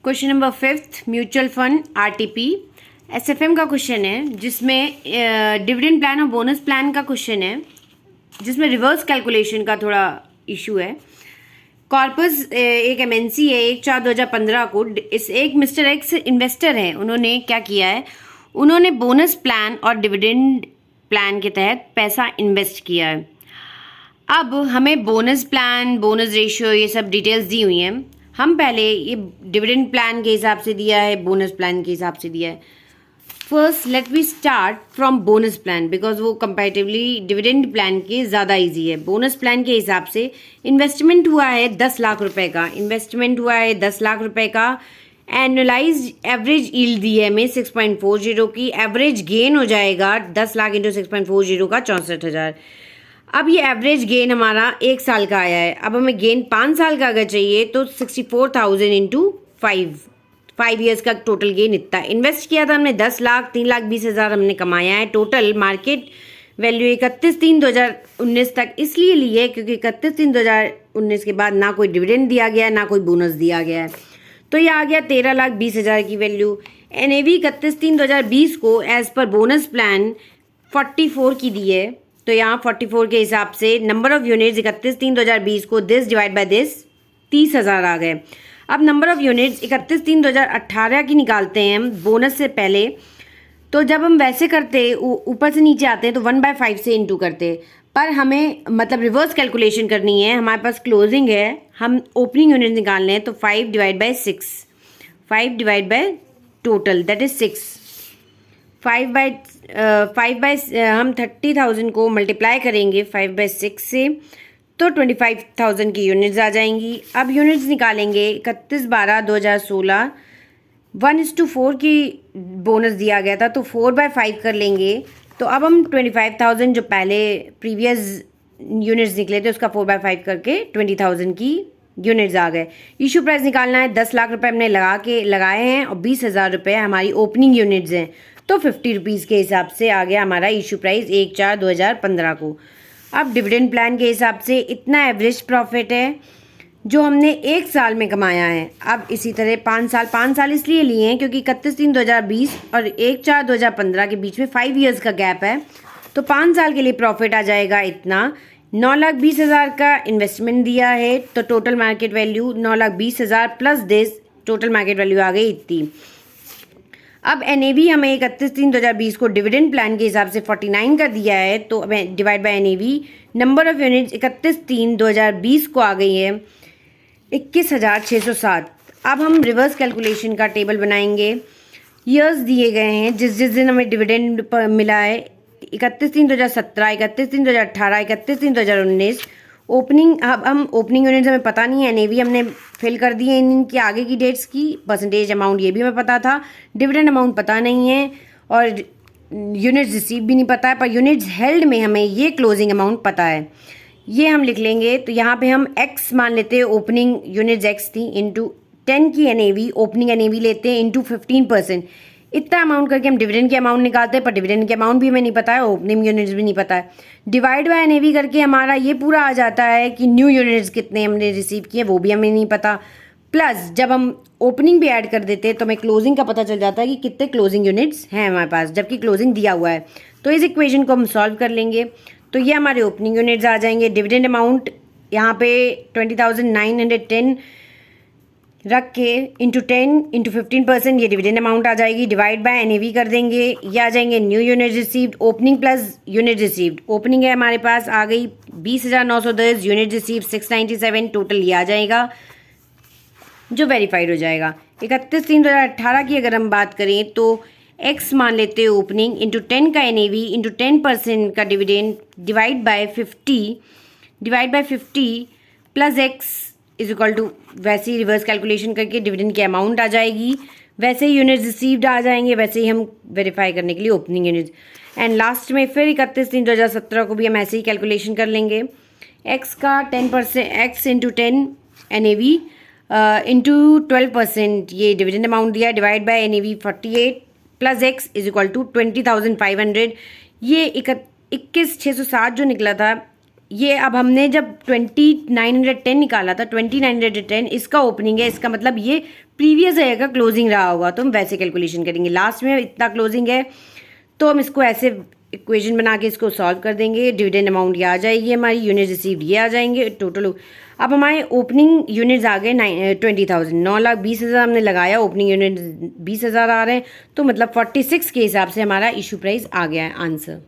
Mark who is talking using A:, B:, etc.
A: Question number 5 mutual fund RTP SFM का question है, जिसमें डिविडेंड प्लान और बोनस प्लान का क्वेश्चन है, जिसमें रिवर्स कैलकुलेशन का थोड़ा इशू है। कॉर्पस एक एमएनसी है, 1/4/2015 को एक मिस्टर एक्स इन्वेस्टर है। उन्होंने क्या किया है, उन्होंने बोनस प्लान और डिविडेंड प्लान के तहत पैसा इन्वेस्ट किया है। अब हमें बोनस प्लान, बोनस रेशियो, ये सब डिटेल्स दी हुई हैं। हम पहले ये डिविडेंड प्लान के हिसाब से दिया है, बोनस प्लान के हिसाब से दिया है। First let we start from bonus plan because वो कंपैरेटिवली डिविडेंड प्लान के ज़्यादा इजी है। बोनस प्लान के हिसाब से इन्वेस्टमेंट हुआ है 10 लाख रुपए का, इन्वेस्टमेंट हुआ है 10 लाख रुपए का। एनुअलाइज एवरेज यील्ड दी है हमें 6.40 की। एवरेज गेन हो जाएगा 10 लाख इंटू 6.40 का 64,000। अब ये एवरेज गेन हमारा 1 साल का आया है। अब हमें गेन 5 साल का अगर चाहिए तो 64,000 इंटू 5 ईयर्स का टोटल गेन इतना। इन्वेस्ट किया था हमने 10 लाख, 3,20,000 हमने कमाया है। टोटल मार्केट वैल्यू 31/3/2019 तक इसलिए ली है क्योंकि 31/3/2019 के बाद ना कोई डिविडेंड दिया गया, ना कोई बोनस दिया गया है, तो ये आ गया 13,20,000 की वैल्यू। NAV 31/3/2020 को एज पर बोनस प्लान 44 की दी है, तो यहाँ 44 के हिसाब से नंबर ऑफ यूनिट्स 31/3/2020 को दिस डिवाइड बाय दिस 30,000 आ गए। अब नंबर ऑफ यूनिट्स 31/3/2018 की निकालते हैं हम बोनस से पहले। तो जब हम वैसे करते ऊपर से नीचे आते हैं तो 1/5 से इंटू करते, पर हमें मतलब रिवर्स कैलकुलेशन करनी है। हमारे पास क्लोजिंग है, हम ओपनिंग यूनिट निकालने हैं, तो 5 divide by 6, 5 divide by total that is 6, 5 by हम 30,000 को मल्टीप्लाई करेंगे 5/6 से, तो 25,000 की यूनिट्स आ जाएंगी। अब यूनिट्स निकालेंगे 31/12/2016, 1:4 की बोनस दिया गया था, तो 4/5 कर लेंगे। तो अब हम 25,000 जो पहले प्रीवियस यूनिट्स निकले थे उसका 4/5 करके 20,000 की यूनिट्स आ गए। इशू प्राइस निकालना है, 10 लाख रुपए हमने लगाए हैं और 20,000 रुपये हमारी ओपनिंग यूनिट्स हैं, तो 50 रुपीज़ के हिसाब से आ गया हमारा इशू प्राइस 1/4/2015 को। अब डिविडेंड प्लान के हिसाब से इतना एवरेज प्रॉफिट है जो हमने 1 साल में कमाया है। अब इसी तरह 5 साल इसलिए लिए हैं क्योंकि 31/3/2020 और 1/4/2015 के बीच में 5 ईयर्स का गैप है, तो 5 साल के लिए प्रॉफिट आ जाएगा इतना। 9,20,000 का इन्वेस्टमेंट दिया है, तो total market value 9,20,000 plus this total market value आ गई इतनी। अब NAV हमें 31/3/2020 को डिविडेंड प्लान के हिसाब से 49 का दिया है, तो divide by NAV number of units 31/3/2020 को आ गई है 21,607। अब हम रिवर्स कैलकुलेशन का टेबल बनाएंगे। ईयर्स दिए गए हैं जिस दिन हमें डिविडेंड मिला है, 31/3/2017, 31/3/2018, 31/3/2019। ओपनिंग, अब हम ओपनिंग यूनिट्स हमें पता नहीं है, NAV हमने फिल कर दी है इनकी आगे की डेट्स की, परसेंटेज अमाउंट ये भी हमें पता था, डिविडेंड अमाउंट पता नहीं है और यूनिट्स रिसीव भी नहीं पता है, पर यूनिट्स हेल्ड में हमें ये क्लोजिंग अमाउंट पता है, ये हम लिख लेंगे। तो यहाँ पे हम X मान लेते हैं, ओपनिंग यूनिट्स X थी, इंटू 10 की NAV, ओपनिंग NAV लेते हैं इंटू 15%। इतना अमाउंट करके हम डिविडेंड के अमाउंट निकालते हैं, पर डिविडेंड के अमाउंट भी हमें नहीं पता है, ओपनिंग यूनिट्स भी नहीं पता है। डिवाइड बाय NAV करके हमारा ये पूरा आ जाता है कि न्यू यूनिट्स कितने हमने रिसीव किए वो भी हमें नहीं पता। प्लस जब हम ओपनिंग भी ऐड कर देते हैं तो हमें क्लोजिंग का पता चल जाता है कि कितने क्लोजिंग यूनिट्स हैं हमारे पास, जबकि क्लोजिंग दिया हुआ है। तो इस इक्वेशन को हम सॉल्व कर लेंगे, तो ये हमारे ओपनिंग यूनिट्स आ जाएंगे। डिविडेंड अमाउंट यहाँ पे 20,910 रख के इंटू 10 इंटू 15% ये डिविडेंड अमाउंट आ जाएगी। डिवाइड बाय NAV कर देंगे, ये आ जाएंगे new unit received, opening plus unit received. Opening है हमारे पास आ गई 20,910, यूनिट रिसीव्ड 697, टोटल ये आ जाएगा जो वेरीफाइड हो जाएगा। 31/3/2018 की अगर हम बात करें तो X मान लेते हैं ओपनिंग, इंटू 10 का NAV इंटू 10% का dividend, divide by 50 plus X is equal to, वैसे ही रिवर्स कैलकुलेशन करके डिविडेंड की अमाउंट आ जाएगी, वैसे ही यूनिट्स रिसीव्ड आ जाएंगे, वैसे ही हम वेरीफाई करने के लिए ओपनिंग यूनिट्स। एंड लास्ट में फिर 31/3/2017 को भी हम ऐसे ही कैलकुलेशन कर लेंगे। X का 10%, X इंटू 10 NAV इंटू 12% ये डिविडेंड अमाउंट दिया, divide by NAV 48 plus X is equal to 20,500। ये 21,607 जो निकला था ये अब हमने जब 2910 निकाला था, 2910 इसका ओपनिंग है, इसका मतलब ये प्रीवियस ईयर का क्लोजिंग रहा होगा, तो हम वैसे कैलकुलेशन करेंगे। लास्ट में इतना क्लोजिंग है तो हम इसको ऐसे इक्वेशन बना के इसको सॉल्व कर देंगे। डिविडेंड अमाउंट ये आ जाएगी, हमारी यूनिट रिसीव्ड ये आ जाएंगे टोटल। अब हमारे ओपनिंग यूनिट्स आ गए 20,000, 9,20,000 हमने लगाया, ओपनिंग यूनिट 20,000 आ रहे हैं, तो मतलब 46 के हिसाब से हमारा इशू प्राइस आ गया है आंसर।